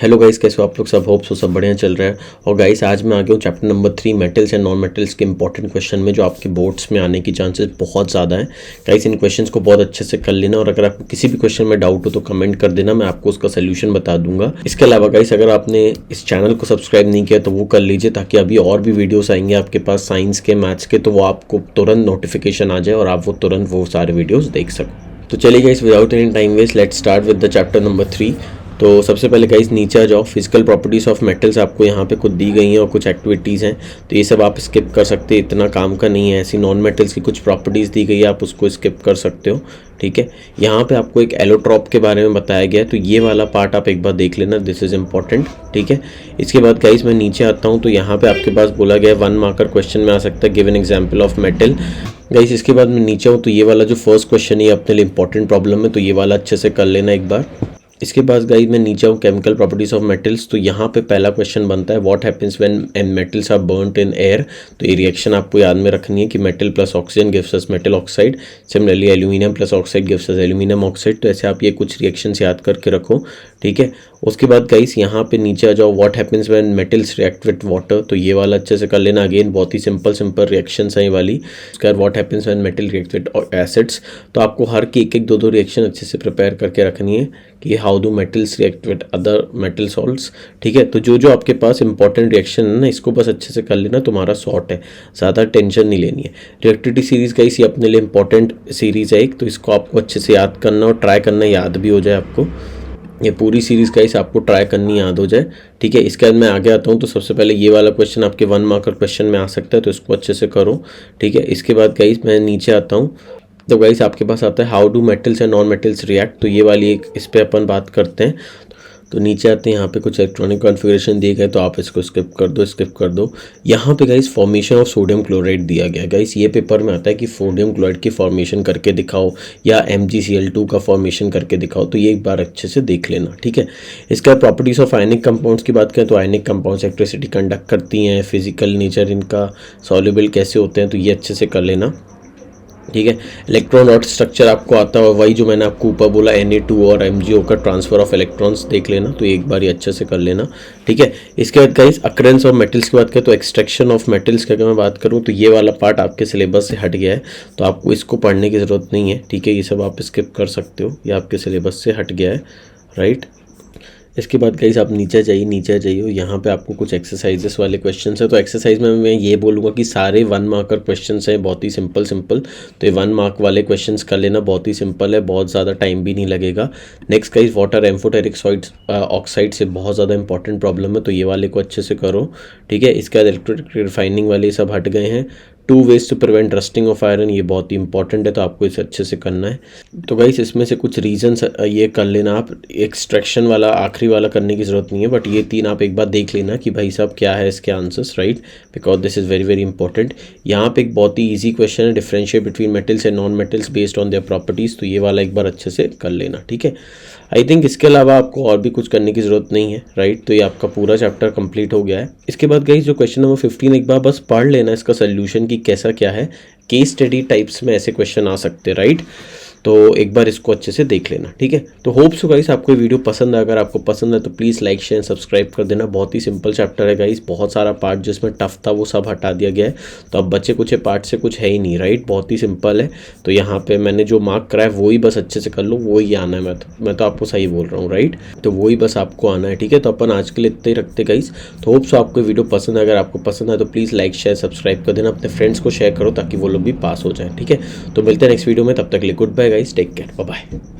Hello guys, कैसे हो आप लोग? सब होप सो सब बढ़िया चल रहा है। और गाइस आज मैं आ गया हूँ chapter number 3 metals and non metals के इंपॉर्टेंट क्वेश्चन में, जो आपके बोर्ड्स में आने की चांसेस बहुत ज़्यादा हैं। गाइस इन क्वेश्चंस को बहुत अच्छे से कर लेना, और अगर आपको किसी भी क्वेश्चन में डाउट हो तो कमेंट कर देना, मैं आपको उसका सोल्यूशन बता दूंगा। इसके अलावा गाइस अगर आपने इस चैनल को सब्सक्राइब नहीं किया तो वो कर लीजिए, ताकि अभी और भी वीडियोज़ आएंगे आपके पास साइंस के, मैथ्स के, तो वो आपको तुरंत नोटिफिकेशन आ जाए और आप वो तुरंत वो सारे वीडियोज़ देख सको। तो चलिए guys without any time waste let's start with the chapter number 3। तो सबसे पहले गाइस नीचे आ जाओ। फिजिकल प्रॉपर्टीज़ ऑफ मेटल्स आपको यहाँ पे कुछ दी गई हैं और कुछ एक्टिविटीज़ हैं, तो ये सब आप स्किप कर सकते हैं, इतना काम का नहीं है। ऐसी नॉन मेटल्स की कुछ प्रॉपर्टीज़ दी गई है, आप उसको स्किप कर सकते हो, ठीक है। यहाँ पे आपको एक एलोट्रॉप के बारे में बताया गया है, तो ये वाला पार्ट आप एक बार देख लेना, दिस इज़ इंपॉर्टेंट, ठीक है। इसके बाद गाइस मैं नीचे आता हूँ, तो यहाँ पे आपके पास बोला गया 1 मार्कर क्वेश्चन में आ सकता है, give an example of metal. Guys इसके बाद मैं नीचे हूँ, तो ये वाला जो फर्स्ट क्वेश्चन है अपने लिए इंपॉर्टेंट प्रॉब्लम है, तो ये वाला अच्छे से कर लेना एक बार। इसके बाद गाइस मैं नीचे हूँ, केमिकल प्रॉपर्टीज ऑफ मेटल्स, तो यहाँ पे पहला क्वेश्चन बनता है what happens when metals are burned in air. तो ये रिएक्शन आपको याद में रखनी है कि metal plus oxygen gives us metal oxide, similarly aluminium plus oxide gives us aluminium oxide. तो ऐसे आप ये कुछ रिएक्शंस याद करके रखो, ठीक है। उसके बाद गाइस यहाँ पे नीचे आ जाओ, what happens when metals react with water, तो ये वाला अच्छे से कर लेना। अगेन बहुत ही सिंपल रिएक्शंस हैं ये वाली। उसके बाद what happens when metal react with acids, तो आपको हर की एक दो रिएक्शन अच्छे से प्रिपेयर करके रखनी है कि how do metals react with other metal salts, ठीक है। तो जो आपके पास इंपॉर्टेंट रिएक्शन है ना, इसको बस अच्छे से कर लेना, तुम्हारा शॉर्ट है, ज़्यादा टेंशन नहीं लेनी है। रिएक्टिविटी सीरीज़ गाइस ये अपने लिए इंपॉर्टेंट सीरीज़ है एक, तो इसको आपको अच्छे से याद करना और ट्राई करना, याद भी हो जाए आपको। ये पूरी सीरीज़ गाइस आपको ट्राई करनी याद हो जाए, ठीक है। इसके बाद मैं आगे आता हूँ, तो सबसे पहले ये वाला क्वेश्चन आपके 1 मार्कर क्वेश्चन में आ सकता है, तो इसको अच्छे से करो, ठीक है। इसके बाद गाइस मैं नीचे आता हूँ, तो गाइस आपके पास आता है how do metals and non metals react, तो ये वाली एक इस पर अपन बात करते हैं। तो नीचे आते हैं, यहाँ पे कुछ इलेक्ट्रॉनिक कॉन्फ़िगरेशन दिए गए, तो आप इसको स्किप कर दो। यहाँ पे guys formation of sodium chloride दिया गया। गाइस ये पेपर में आता है कि सोडियम क्लोराइड की फॉर्मेशन करके दिखाओ या MgCl2 का फॉर्मेशन करके दिखाओ, तो ये एक बार अच्छे से देख लेना, ठीक है। इसका प्रॉपर्टीज़ ऑफ आयनिक कंपाउंड्स की बात करें, तो आयनिक कंपाउंड्स इलेक्ट्रिसिटी कंडक्ट करती हैं, फिजिकल नेचर इनका, सॉल्युबल कैसे होते हैं, तो ये अच्छे से कर लेना, ठीक है। इलेक्ट्रॉन और स्ट्रक्चर आपको आता है, वही जो मैंने आपको ऊपर बोला Na2 और MgO का ट्रांसफर ऑफ इलेक्ट्रॉन्स देख लेना, तो एक बार ही अच्छे से कर लेना, ठीक है। इसके बाद गाइस अकरेंस ऑफ मेटल्स की बात करें, तो एक्सट्रैक्शन ऑफ मेटल्स की अगर मैं बात करूँ, तो ये वाला पार्ट आपके सिलेबस से हट गया है, तो आपको इसको पढ़ने की ज़रूरत नहीं है, ठीक है। ये सब आप स्किप कर सकते हो, ये आपके सिलेबस से हट गया है, राइट। इसके बाद गाइस आप नीचे जाइए, यहाँ पे आपको कुछ एक्सरसाइजेस वाले क्वेश्चंस है। तो एक्सरसाइज में मैं ये बोलूँगा कि सारे 1 मार्कर क्वेश्चंस हैं, बहुत ही सिंपल, तो ये 1 मार्क वाले क्वेश्चंस कर लेना, बहुत ही सिंपल है, बहुत ज़्यादा टाइम भी नहीं लगेगा। Next guys water amphoteric oxide से बहुत ज़्यादा इंपॉर्टेंट प्रॉब्लम है, तो ये वाले को अच्छे से करो, ठीक है। इसके बाद इलेक्ट्रिक रिफाइनिंग वाले सब हट गए हैं। 2 ways to prevent rusting of iron, ये बहुत ही इंपॉर्टेंट है, तो आपको इसे अच्छे से करना है। तो गाइस इसमें से कुछ रीजंस ये कर लेना आप, एक्सट्रैक्शन वाला आखिरी वाला करने की ज़रूरत नहीं है, बट ये 3 आप एक बार देख लेना कि भाई साहब क्या है इसके answers, right, because this is very important. यहाँ पे एक बहुत ही ईजी क्वेश्चन है, differentiate between metals and non metals based on their properties, तो ये वाला एक बार अच्छे से कर लेना, ठीक है। आई थिंक इसके अलावा आपको और भी कुछ करने की ज़रूरत नहीं है, राइट। तो ये आपका पूरा चैप्टर कंप्लीट हो गया है। इसके बाद गाइस जो क्वेश्चन नंबर 15 एक बार बस पढ़ लेना इसका सोल्यूशन कि कैसा क्या है, केस स्टडी टाइप्स में ऐसे क्वेश्चन आ सकते हैं, राइट। तो एक बार इसको अच्छे से देख लेना, ठीक है। तो होप सो गाइस आपको वीडियो पसंद है, अगर आपको पसंद है तो प्लीज़ लाइक शेयर सब्सक्राइब कर देना। बहुत ही सिंपल चैप्टर है गाइस, बहुत सारा पार्ट जिसमें टफ था वो सब हटा दिया गया है, तो अब बचे कुछ पार्ट से कुछ है ही नहीं, राइट, बहुत ही सिंपल है। तो यहाँ पे मैंने जो मार्क कराया वही बस अच्छे से कर लो, वही आना है, मैं तो आपको सही बोल रहा हूँ, राइट, तो वही बस आपको आना है, ठीक है। तो अपन आज के लिए इतने ही रखते गाइस। तो होप सो आपको वीडियो पसंद है, अगर आपको पसंद है तो प्लीज़ लाइक शेयर सब्सक्राइब कर देना, अपने फ्रेंड्स को शेयर करो ताकि वो लोग भी पास हो जाए, ठीक है। तो मिलते हैं नेक्स्ट वीडियो में, तब तक के लिए good bye guys, take care, bye bye.